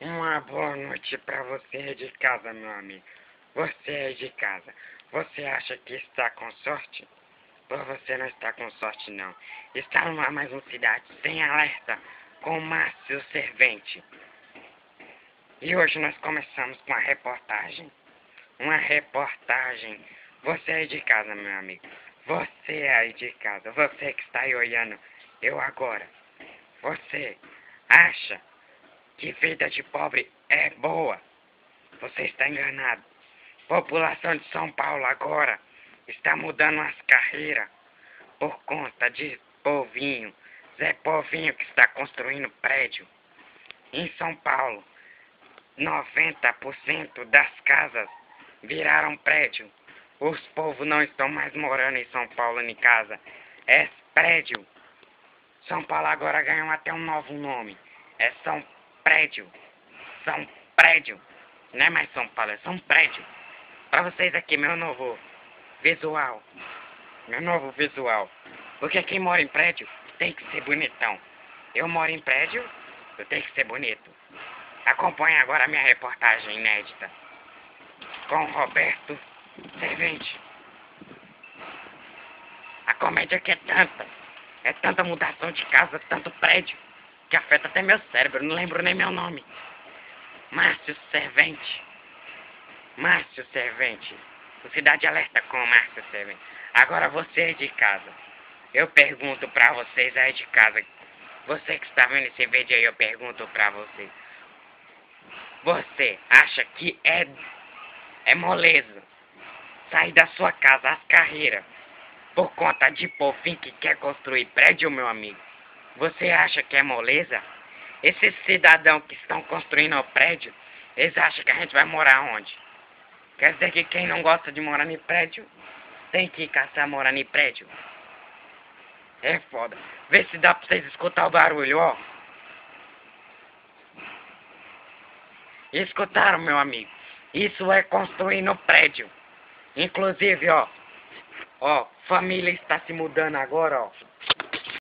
Uma boa noite pra você aí de casa, meu amigo. Você aí de casa. Você acha que está com sorte? Pois você não está com sorte, não. Está numa mais uma cidade sem alerta com Márcio Servente. E hoje nós começamos com a reportagem. Uma reportagem. Você aí de casa, meu amigo. Você aí de casa. Você que está aí olhando eu agora. Você acha que vida de pobre é boa? Você está enganado. População de São Paulo agora está mudando as carreiras por conta de Povinho. Zé Povinho que está construindo prédio. Em São Paulo, 90% das casas viraram prédio. Os povos não estão mais morando em São Paulo em casa. É prédio. São Paulo agora ganhou até um novo nome. É São Prédio. São Prédio. Não é mais São Paulo, é São Prédio. Pra vocês aqui, meu novo visual. Meu novo visual. Porque quem mora em prédio tem que ser bonitão. Eu moro em prédio, eu tenho que ser bonito. Acompanhe agora a minha reportagem inédita. Com Roberto Servente. A comédia que é tanta mudação de casa, tanto prédio, que afeta até meu cérebro, não lembro nem meu nome. Márcio Servente. Márcio Servente. O Cidade Alerta com Márcio Servente. Agora você aí de casa. Eu pergunto pra vocês aí de casa. Você que está vendo esse vídeo aí, eu pergunto pra você. Você acha que é moleza sair da sua casa às carreiras por conta de povinho que quer construir prédio, meu amigo? Você acha que é moleza? Esses cidadãos que estão construindo o prédio, eles acham que a gente vai morar onde? Quer dizer que quem não gosta de morar em prédio, tem que caçar morar em prédio. É foda. Vê se dá pra vocês escutar o barulho, ó. Escutaram, meu amigo? Isso é construir no prédio. Inclusive, ó. Ó, família está se mudando agora, ó.